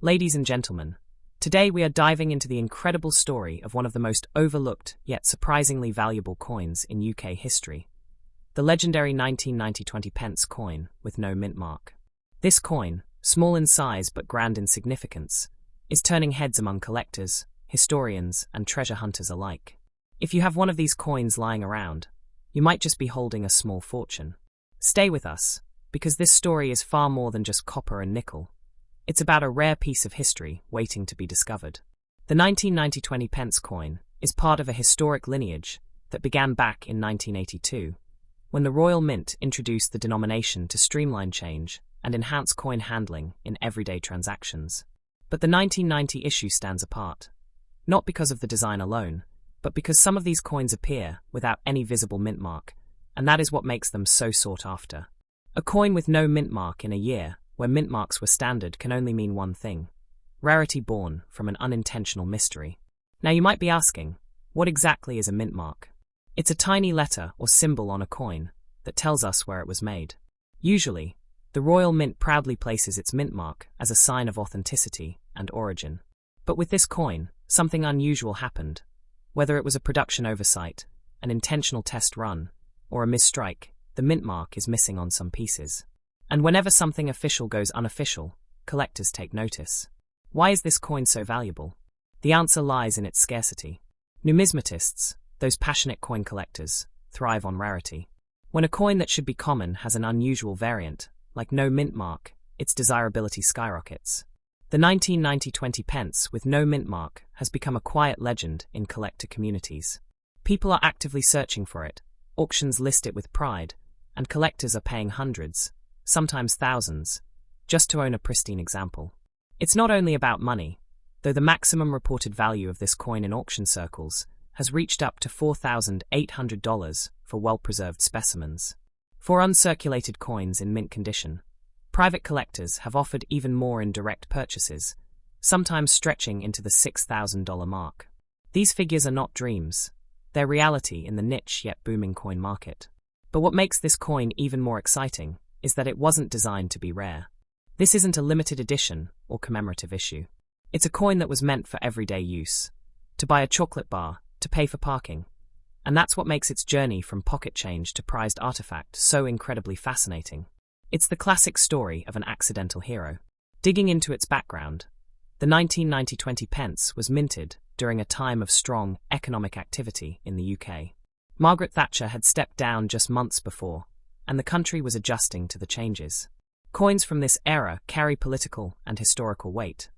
Ladies and gentlemen, today we are diving into the incredible story of one of the most overlooked yet surprisingly valuable coins in UK history, the legendary 1990 20 pence coin with no mint mark. This coin, small in size but grand in significance, is turning heads among collectors, historians, and treasure hunters alike. If you have one of these coins lying around, you might just be holding a small fortune. Stay with us, because this story is far more than just copper and nickel. It's about a rare piece of history waiting to be discovered. The 1990 20 pence coin is part of a historic lineage that began back in 1982, when the Royal Mint introduced the denomination to streamline change and enhance coin handling in everyday transactions. But the 1990 issue stands apart, not because of the design alone, but because some of these coins appear without any visible mint mark, and that is what makes them so sought after. A coin with no mint mark in a year where mint marks were standard can only mean one thing: rarity born from an unintentional mystery. Now you might be asking, what exactly is a mint mark? It's a tiny letter or symbol on a coin that tells us where it was made. Usually, the Royal Mint proudly places its mint mark as a sign of authenticity and origin. But with this coin, something unusual happened. Whether it was a production oversight, an intentional test run, or a misstrike, the mint mark is missing on some pieces. And whenever something official goes unofficial, collectors take notice. Why is this coin so valuable? The answer lies in its scarcity. Numismatists, those passionate coin collectors, thrive on rarity. When a coin that should be common has an unusual variant, like no mint mark, its desirability skyrockets. The 1990 20 pence with no mint mark has become a quiet legend in collector communities. People are actively searching for it, auctions list it with pride, and collectors are paying hundreds, sometimes thousands, just to own a pristine example. It's not only about money, though the maximum reported value of this coin in auction circles has reached up to $4,800 for well-preserved specimens. For uncirculated coins in mint condition, private collectors have offered even more in direct purchases, sometimes stretching into the $6,000 mark. These figures are not dreams, they're reality in the niche yet booming coin market. But what makes this coin even more exciting is that it wasn't designed to be rare. This isn't a limited edition or commemorative issue. It's a coin that was meant for everyday use, to buy a chocolate bar, to pay for parking. And that's what makes its journey from pocket change to prized artifact so incredibly fascinating. It's the classic story of an accidental hero. Digging into its background, the 1990 20 pence was minted during a time of strong economic activity in the UK. Margaret Thatcher had stepped down just months before, and the country was adjusting to the changes. Coins from this era carry political and historical weight,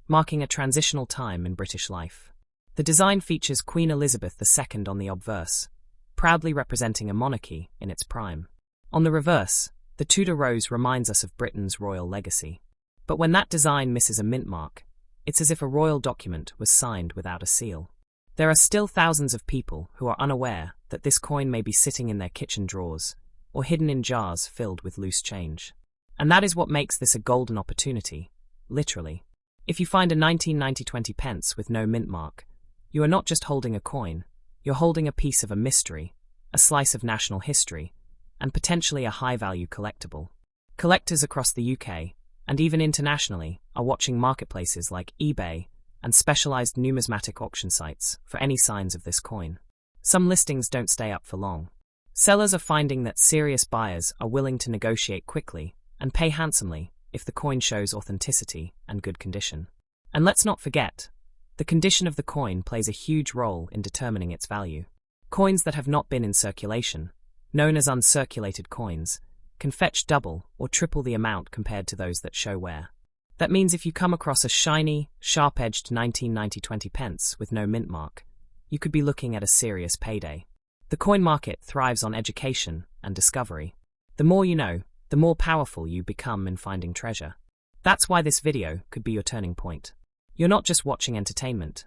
marking a transitional time in British life. The design features Queen Elizabeth II on the obverse, proudly representing a monarchy in its prime. On the reverse, the Tudor rose reminds us of Britain's royal legacy. But when that design misses a mint mark, it's as if a royal document was signed without a seal. There are still thousands of people who are unaware that this coin may be sitting in their kitchen drawers, or hidden in jars filled with loose change. And that is what makes this a golden opportunity, literally. If you find a 1990 20 pence with no mint mark, you are not just holding a coin, you're holding a piece of a mystery, a slice of national history, and potentially a high-value collectible. Collectors across the UK, and even internationally, are watching marketplaces like eBay and specialized numismatic auction sites for any signs of this coin. Some listings don't stay up for long. Sellers are finding that serious buyers are willing to negotiate quickly and pay handsomely if the coin shows authenticity and good condition. And let's not forget, the condition of the coin plays a huge role in determining its value. Coins that have not been in circulation, known as uncirculated coins, can fetch double or triple the amount compared to those that show wear. That means if you come across a shiny, sharp-edged 1990 20 pence with no mint mark, you could be looking at a serious payday. The coin market thrives on education and discovery. The more you know, the more powerful you become in finding treasure. That's why this video could be your turning point. You're not just watching entertainment.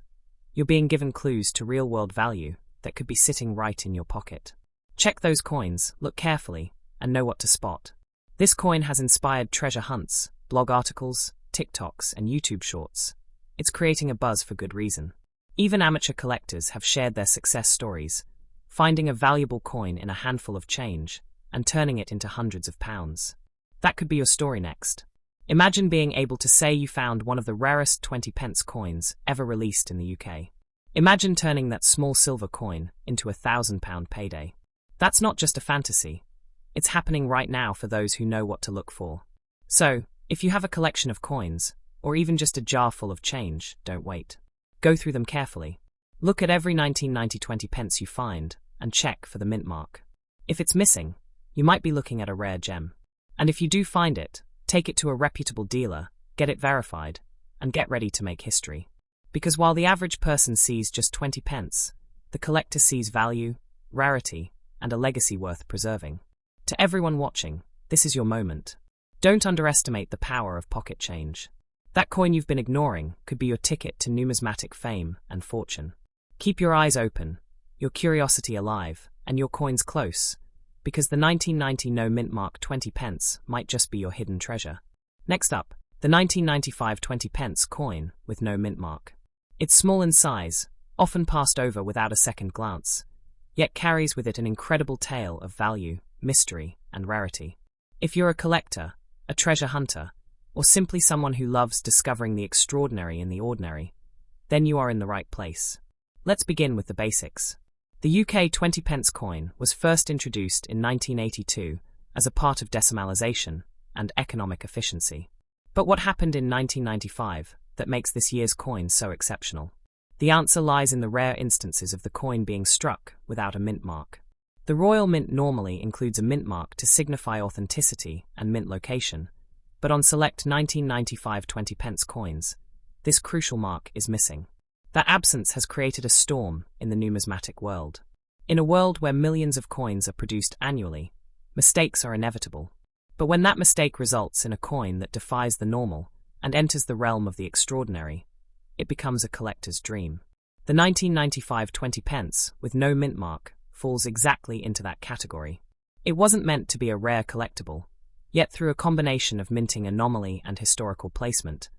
You're being given clues to real-world value that could be sitting right in your pocket. Check those coins, look carefully, and know what to spot. This coin has inspired treasure hunts, blog articles, TikToks, and YouTube shorts. It's creating a buzz for good reason. Even amateur collectors have shared their success stories, finding a valuable coin in a handful of change and turning it into hundreds of pounds. That could be your story next. Imagine being able to say you found one of the rarest 20p coins ever released in the UK. Imagine turning that small silver coin into a £1,000 payday. That's not just a fantasy. It's happening right now for those who know what to look for. So, if you have a collection of coins, or even just a jar full of change, don't wait. Go through them carefully. Look at every 1990 20p you find, and check for the mint mark. If it's missing, you might be looking at a rare gem. And if you do find it, take it to a reputable dealer, get it verified, and get ready to make history. Because while the average person sees just 20p, the collector sees value, rarity, and a legacy worth preserving. To everyone watching, this is your moment. Don't underestimate the power of pocket change. That coin you've been ignoring could be your ticket to numismatic fame and fortune. Keep your eyes open, your curiosity alive, and your coins close, because the 1990 no mint mark 20p might just be your hidden treasure. Next up, the 1995 20p coin with no mint mark. It's small in size, often passed over without a second glance, yet carries with it an incredible tale of value, mystery, and rarity. If you're a collector, a treasure hunter, or simply someone who loves discovering the extraordinary in the ordinary, then you are in the right place. Let's begin with the basics. The UK 20p coin was first introduced in 1982 as a part of decimalisation and economic efficiency. But what happened in 1995 that makes this year's coin so exceptional? The answer lies in the rare instances of the coin being struck without a mint mark. The Royal Mint normally includes a mint mark to signify authenticity and mint location, but on select 1995 20p coins, this crucial mark is missing. That absence has created a storm in the numismatic world. In a world where millions of coins are produced annually, mistakes are inevitable. But when that mistake results in a coin that defies the normal and enters the realm of the extraordinary, it becomes a collector's dream. The 1995 20p with no mint mark falls exactly into that category. It wasn't meant to be a rare collectible, yet through a combination of minting anomaly and historical placement,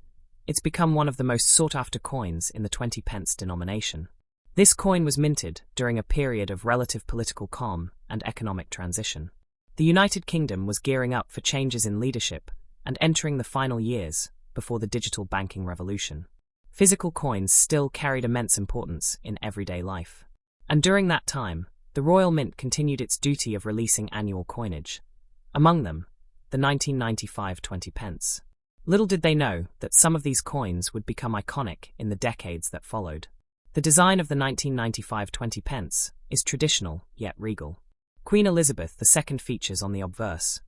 it's become one of the most sought-after coins in the 20p denomination. This coin was minted during a period of relative political calm and economic transition. The United Kingdom was gearing up for changes in leadership and entering the final years before the digital banking revolution. Physical coins still carried immense importance in everyday life. And during that time, the Royal Mint continued its duty of releasing annual coinage. Among them, the 1995 20p. Little did they know that some of these coins would become iconic in the decades that followed. The design of the 1995 20p is traditional yet regal. Queen Elizabeth II features on the obverse,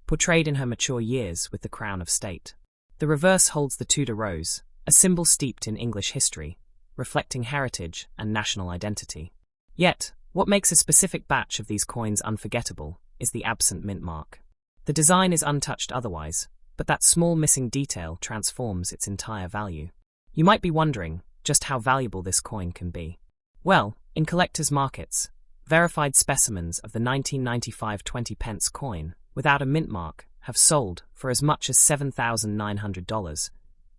portrayed in her mature years with the crown of state. The reverse holds the Tudor rose, a symbol steeped in English history, reflecting heritage and national identity. Yet, what makes a specific batch of these coins unforgettable is the absent mint mark. The design is untouched otherwise, but that small missing detail transforms its entire value. You might be wondering just how valuable this coin can be. Well, in collectors' markets, verified specimens of the 1995 20p coin without a mint mark have sold for as much as $7,900,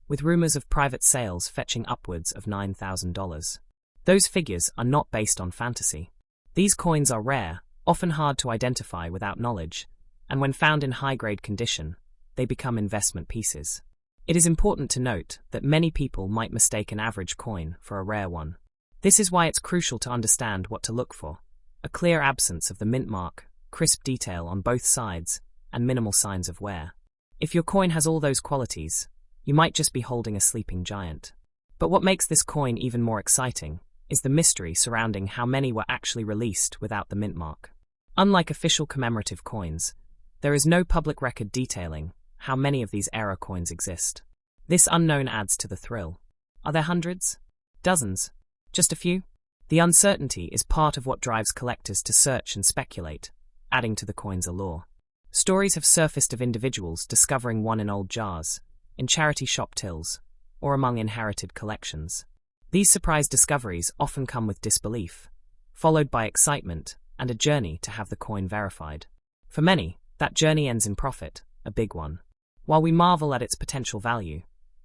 with rumors of private sales fetching upwards of $9,000. Those figures are not based on fantasy. These coins are rare, often hard to identify without knowledge, and when found in high-grade condition, they become investment pieces. It is important to note that many people might mistake an average coin for a rare one. This is why it's crucial to understand what to look for: a clear absence of the mint mark, crisp detail on both sides, and minimal signs of wear. If your coin has all those qualities, you might just be holding a sleeping giant. But what makes this coin even more exciting is the mystery surrounding how many were actually released without the mint mark. Unlike official commemorative coins, there is no public record detailing how many of these error coins exist. This unknown adds to the thrill. Are there hundreds? Dozens? Just a few? The uncertainty is part of what drives collectors to search and speculate, adding to the coin's allure. Stories have surfaced of individuals discovering one in old jars, in charity shop tills, or among inherited collections. These surprise discoveries often come with disbelief, followed by excitement and a journey to have the coin verified. For many, that journey ends in profit, a big one. While we marvel at its potential value,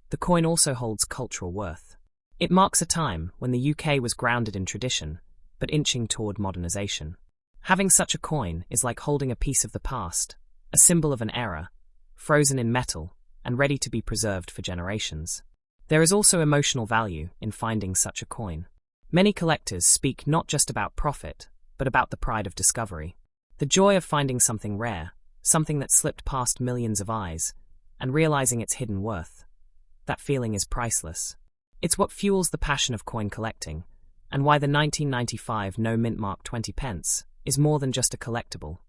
the coin also holds cultural worth. It marks a time when the UK was grounded in tradition, but inching toward modernization. Having such a coin is like holding a piece of the past, a symbol of an era, frozen in metal, and ready to be preserved for generations. There is also emotional value in finding such a coin. Many collectors speak not just about profit, but about the pride of discovery. The joy of finding something rare, something that slipped past millions of eyes, and realizing its hidden worth. That feeling is priceless. It's what fuels the passion of coin collecting, and why the 1995 No Mint Mark 20 pence is more than just a collectible.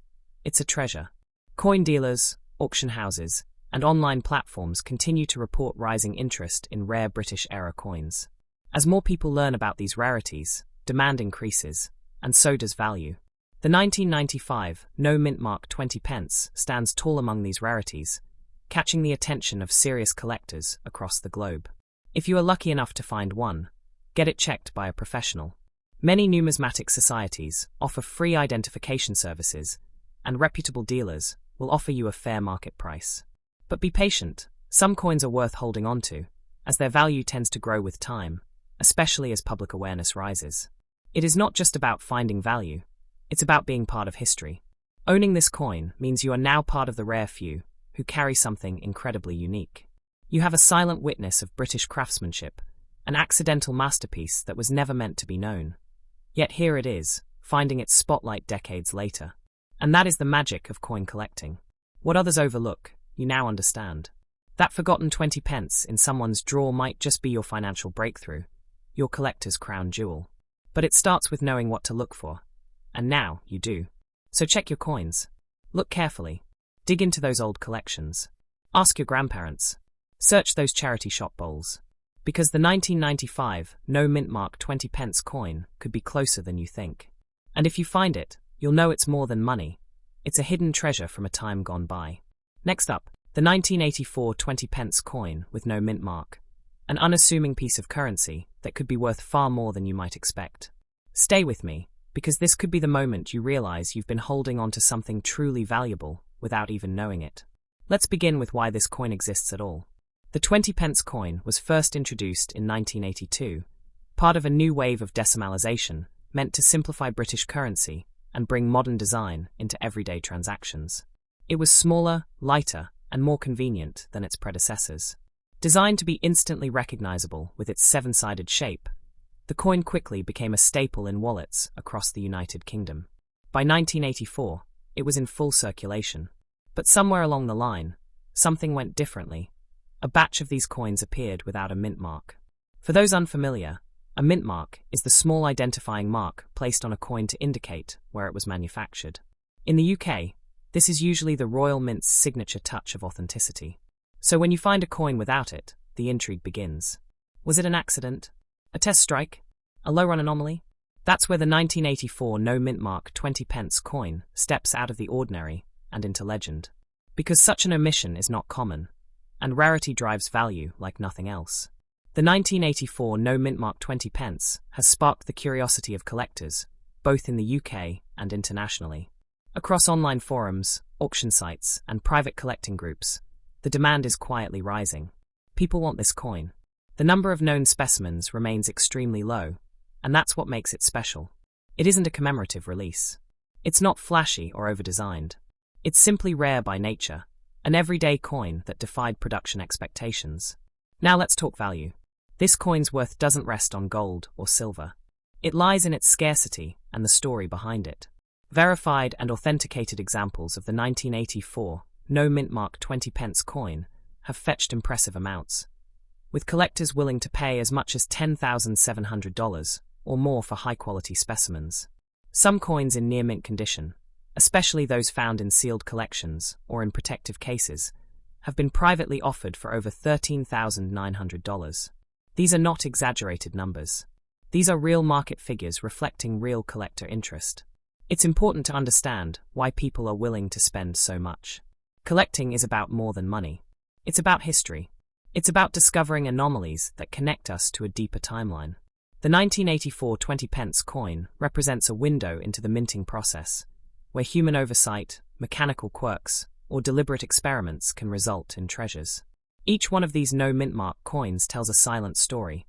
It's a treasure. Coin dealers, auction houses, and online platforms continue to report rising interest in rare British-era coins. As more people learn about these rarities, demand increases, and so does value. The 1995 No Mint Mark 20 pence stands tall among these rarities, catching the attention of serious collectors across the globe. If you are lucky enough to find one, get it checked by a professional. Many numismatic societies offer free identification services, and reputable dealers will offer you a fair market price. But be patient. Some coins are worth holding on to, as their value tends to grow with time, especially as public awareness rises. It is not just about finding value, it's about being part of history. Owning this coin means you are now part of the rare few who carry something incredibly unique. You have a silent witness of British craftsmanship, an accidental masterpiece that was never meant to be known. Yet here it is, finding its spotlight decades later. And that is the magic of coin collecting. What others overlook, you now understand. That forgotten 20 pence in someone's drawer might just be your financial breakthrough, your collector's crown jewel. But it starts with knowing what to look for. And now you do. So check your coins. Look carefully. Dig into those old collections. Ask your grandparents. Search those charity shop bowls. Because the 1995 No Mint Mark 20 pence coin could be closer than you think. And if you find it, you'll know it's more than money. It's a hidden treasure from a time gone by. Next up, the 1984 20 pence coin with no mint mark. An unassuming piece of currency that could be worth far more than you might expect. Stay with me, because this could be the moment you realize you've been holding on to something truly valuable without even knowing it. Let's begin with why this coin exists at all. The 20 pence coin was first introduced in 1982, part of a new wave of decimalisation meant to simplify British currency and bring modern design into everyday transactions. It was smaller, lighter, and more convenient than its predecessors. Designed to be instantly recognizable with its seven-sided shape, the coin quickly became a staple in wallets across the United Kingdom. By 1984, it was in full circulation. But somewhere along the line, something went differently. A batch of these coins appeared without a mint mark. For those unfamiliar, a mint mark is the small identifying mark placed on a coin to indicate where it was manufactured. In the UK, this is usually the Royal Mint's signature touch of authenticity. So when you find a coin without it, the intrigue begins. Was it an accident? A test strike? A low-run anomaly? That's where the 1984 No Mint Mark 20 pence coin steps out of the ordinary and into legend. Because such an omission is not common, and rarity drives value like nothing else. The 1984 No Mint Mark 20 pence has sparked the curiosity of collectors, both in the UK and internationally. Across online forums, auction sites, and private collecting groups, the demand is quietly rising. People want this coin. The number of known specimens remains extremely low, and that's what makes it special. It isn't a commemorative release. It's not flashy or over-designed. It's simply rare by nature, an everyday coin that defied production expectations. Now let's talk value. This coin's worth doesn't rest on gold or silver. It lies in its scarcity and the story behind it. Verified and authenticated examples of the 1984 No Mint Mark 20 pence coin have fetched impressive amounts, with collectors willing to pay as much as $10,700 or more for high-quality specimens. Some coins in near-mint condition, especially those found in sealed collections or in protective cases, have been privately offered for over $13,900. These are not exaggerated numbers. These are real market figures reflecting real collector interest. It's important to understand why people are willing to spend so much. Collecting is about more than money. It's about history. It's about discovering anomalies that connect us to a deeper timeline. The 1984 20 pence coin represents a window into the minting process, where human oversight, mechanical quirks, or deliberate experiments can result in treasures. Each one of these no mint mark coins tells a silent story,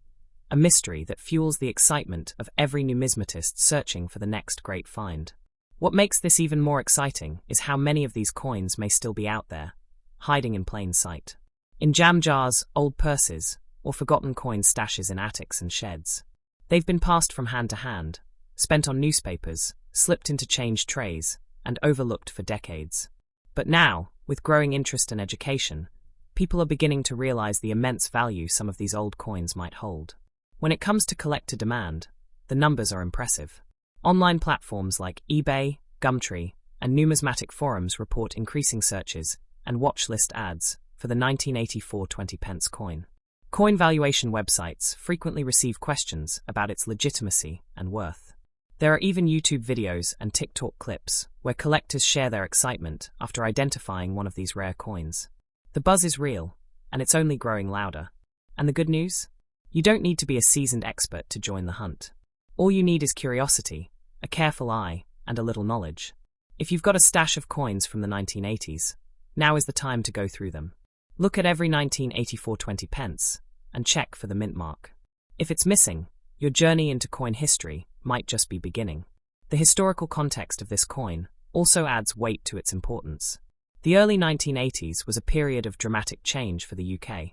a mystery that fuels the excitement of every numismatist searching for the next great find. What makes this even more exciting is how many of these coins may still be out there, hiding in plain sight. In jam jars, old purses, or forgotten coin stashes in attics and sheds. They've been passed from hand to hand, spent on newspapers, slipped into change trays, and overlooked for decades. But now, with growing interest and education, people are beginning to realize the immense value some of these old coins might hold. When it comes to collector demand, the numbers are impressive. Online platforms like eBay, Gumtree, and numismatic forums report increasing searches and watch list ads for the 1984 20p coin. Coin valuation websites frequently receive questions about its legitimacy and worth. There are even YouTube videos and TikTok clips where collectors share their excitement after identifying one of these rare coins. The buzz is real, and it's only growing louder. And the good news? You don't need to be a seasoned expert to join the hunt. All you need is curiosity, a careful eye, and a little knowledge. If you've got a stash of coins from the 1980s, now is the time to go through them. Look at every 1984 20p and check for the mint mark. If it's missing, your journey into coin history might just be beginning. The historical context of this coin also adds weight to its importance. The early 1980s was a period of dramatic change for the UK,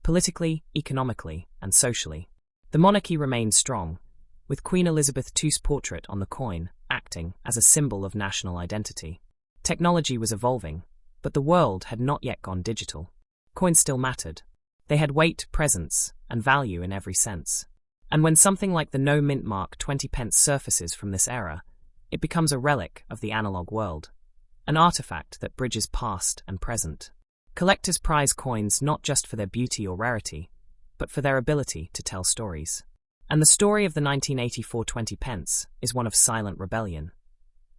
politically, economically, and socially. The monarchy remained strong, with Queen Elizabeth II's portrait on the coin acting as a symbol of national identity. Technology was evolving, but the world had not yet gone digital. Coins still mattered. They had weight, presence, and value in every sense. And when something like the no mint mark 20p surfaces from this era, it becomes a relic of the analog world, an artifact that bridges past and present. Collectors prize coins not just for their beauty or rarity, but for their ability to tell stories. And the story of the 1984 20p is one of silent rebellion.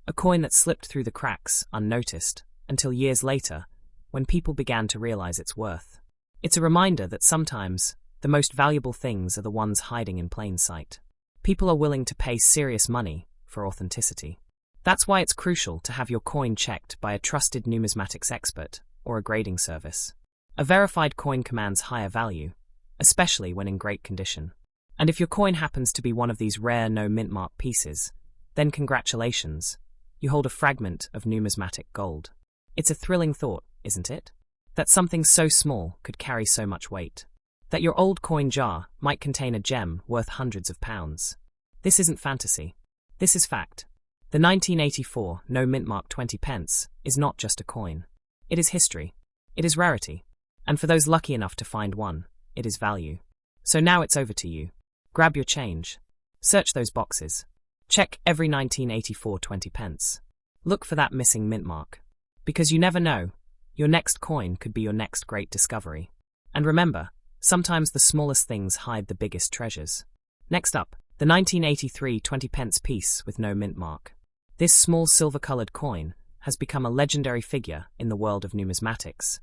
A coin that slipped through the cracks unnoticed until years later, when people began to realize its worth. It's a reminder that sometimes the most valuable things are the ones hiding in plain sight. People are willing to pay serious money for authenticity. That's why it's crucial to have your coin checked by a trusted numismatics expert or a grading service. A verified coin commands higher value, especially when in great condition. And if your coin happens to be one of these rare no mint mark pieces, then congratulations, you hold a fragment of numismatic gold. It's a thrilling thought, isn't it? That something so small could carry so much weight. That your old coin jar might contain a gem worth hundreds of pounds. This isn't fantasy. This is fact. The 1984 no mint mark 20p is not just a coin. It is history. It is rarity. And for those lucky enough to find one, it is value. So now it's over to you. Grab your change. Search those boxes. Check every 1984 20p. Look for that missing mint mark. Because you never know, your next coin could be your next great discovery. And remember, sometimes the smallest things hide the biggest treasures. Next up, the 1983 20p piece with no mint mark. This small silver-colored coin has become a legendary figure in the world of numismatics,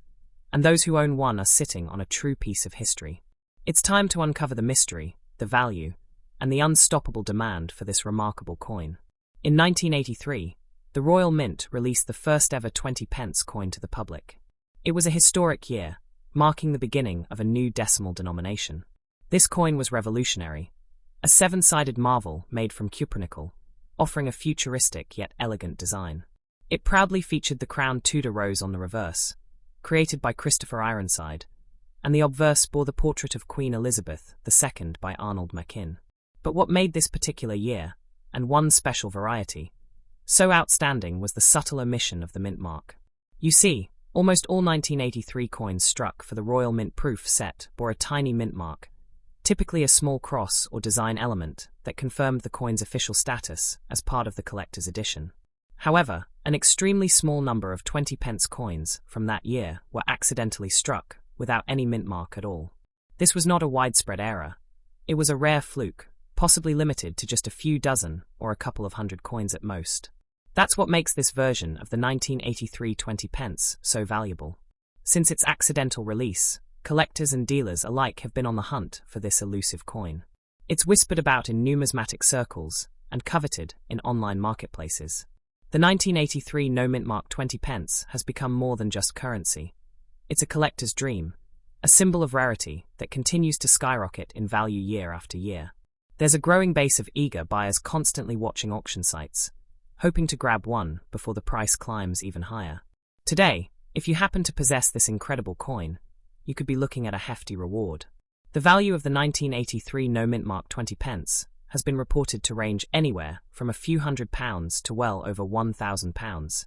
and those who own one are sitting on a true piece of history. It's time to uncover the mystery, the value, and the unstoppable demand for this remarkable coin. In 1983, the Royal Mint released the first ever 20p coin to the public. It was a historic year, marking the beginning of a new decimal denomination. This coin was revolutionary, a seven-sided marvel made from cupronickel, offering a futuristic yet elegant design. It proudly featured the crowned Tudor rose on the reverse, created by Christopher Ironside, and the obverse bore the portrait of Queen Elizabeth II by Arnold Machin. But what made this particular year, and one special variety, so outstanding was the subtle omission of the mint mark. You see, almost all 1983 coins struck for the Royal Mint Proof set bore a tiny mint mark, typically a small cross or design element that confirmed the coin's official status as part of the collector's edition. However, an extremely small number of 20p coins from that year were accidentally struck without any mint mark at all. This was not a widespread error. It was a rare fluke, possibly limited to just a few dozen or a couple of hundred coins at most. That's what makes this version of the 1983 20p so valuable. Since its accidental release, collectors and dealers alike have been on the hunt for this elusive coin. It's whispered about in numismatic circles and coveted in online marketplaces. The 1983 no mint mark 20p has become more than just currency. It's a collector's dream, a symbol of rarity that continues to skyrocket in value year after year. There's a growing base of eager buyers constantly watching auction sites, hoping to grab one before the price climbs even higher. Today, if you happen to possess this incredible coin, you could be looking at a hefty reward. The value of the 1983 no-mint mark 20 pence has been reported to range anywhere from a few £100 to well over £1,000,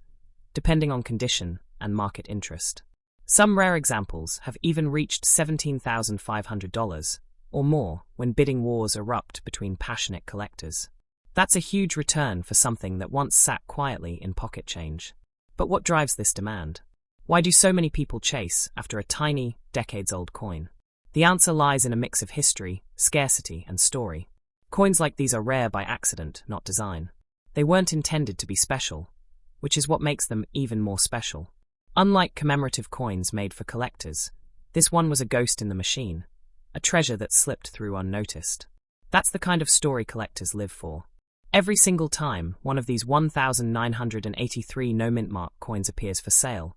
depending on condition and market interest. Some rare examples have even reached $17,500 or more when bidding wars erupt between passionate collectors. That's a huge return for something that once sat quietly in pocket change. But what drives this demand? Why do so many people chase after a tiny, decades-old coin? The answer lies in a mix of history, scarcity, and story. Coins like these are rare by accident, not design. They weren't intended to be special, which is what makes them even more special. Unlike commemorative coins made for collectors, this one was a ghost in the machine, a treasure that slipped through unnoticed. That's the kind of story collectors live for. Every single time one of these 1,983 no-mint mark coins appears for sale,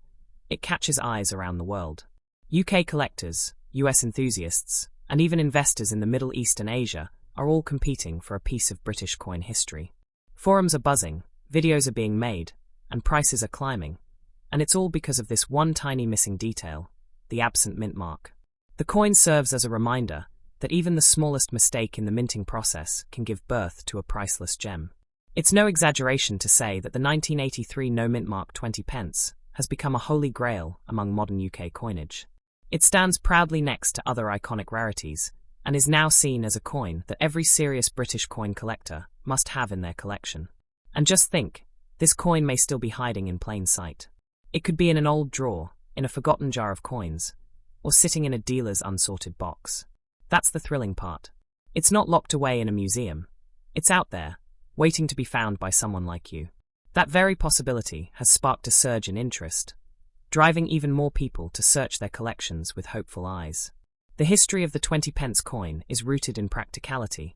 it catches eyes around the world. UK collectors, US enthusiasts, and even investors in the Middle East and Asia are all competing for a piece of British coin history. Forums are buzzing, videos are being made, and prices are climbing. And it's all because of this one tiny missing detail, the absent mint mark. The coin serves as a reminder that even the smallest mistake in the minting process can give birth to a priceless gem. It's no exaggeration to say that the 1983 no-mint mark 20 pence has become a holy grail among modern UK coinage. It stands proudly next to other iconic rarities and is now seen as a coin that every serious British coin collector must have in their collection. And just think, this coin may still be hiding in plain sight. It could be in an old drawer, in a forgotten jar of coins, or sitting in a dealer's unsorted box. That's the thrilling part. It's not locked away in a museum. It's out there, waiting to be found by someone like you. That very possibility has sparked a surge in interest, driving even more people to search their collections with hopeful eyes. The history of the 20 pence coin is rooted in practicality,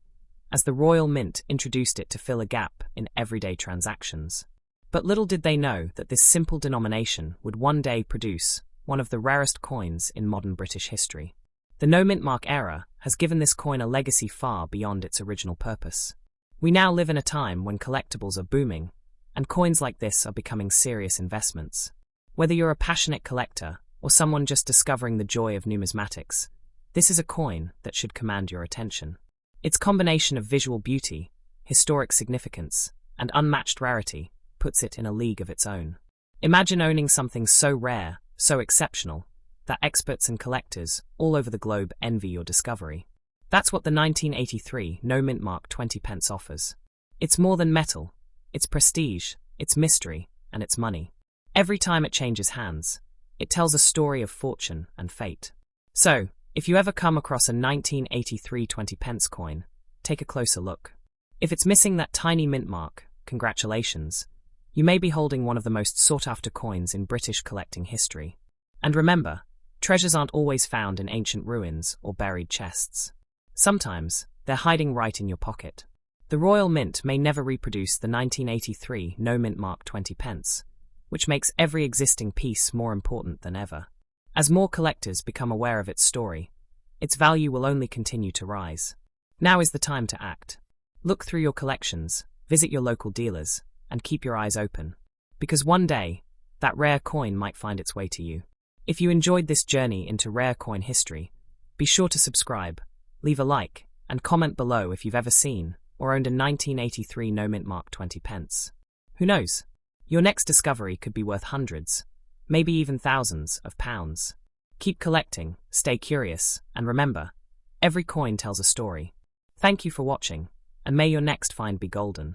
as the Royal Mint introduced it to fill a gap in everyday transactions. But little did they know that this simple denomination would one day produce one of the rarest coins in modern British history. The no-mint mark era has given this coin a legacy far beyond its original purpose. We now live in a time when collectibles are booming, and coins like this are becoming serious investments. Whether you're a passionate collector or someone just discovering the joy of numismatics, this is a coin that should command your attention. Its combination of visual beauty, historic significance, and unmatched rarity puts it in a league of its own. Imagine owning something so rare, so exceptional, that experts and collectors all over the globe envy your discovery. That's what the 1983 no-mint mark 20 pence offers. It's more than metal, it's prestige, it's mystery, and it's money. Every time it changes hands, it tells a story of fortune and fate. So, if you ever come across a 1983 20 pence coin, take a closer look. If it's missing that tiny mint mark, congratulations. You may be holding one of the most sought-after coins in British collecting history. And remember, treasures aren't always found in ancient ruins or buried chests. Sometimes, they're hiding right in your pocket. The Royal Mint may never reproduce the 1983 no-mint mark 20 pence, which makes every existing piece more important than ever. As more collectors become aware of its story, its value will only continue to rise. Now is the time to act. Look through your collections, visit your local dealers, and keep your eyes open. Because one day, that rare coin might find its way to you. If you enjoyed this journey into rare coin history, be sure to subscribe, leave a like, and comment below if you've ever seen or owned a 1983 no-mint mark 20 pence. Who knows? Your next discovery could be worth hundreds, maybe even thousands of pounds. Keep collecting, stay curious, and remember, every coin tells a story. Thank you for watching, and may your next find be golden.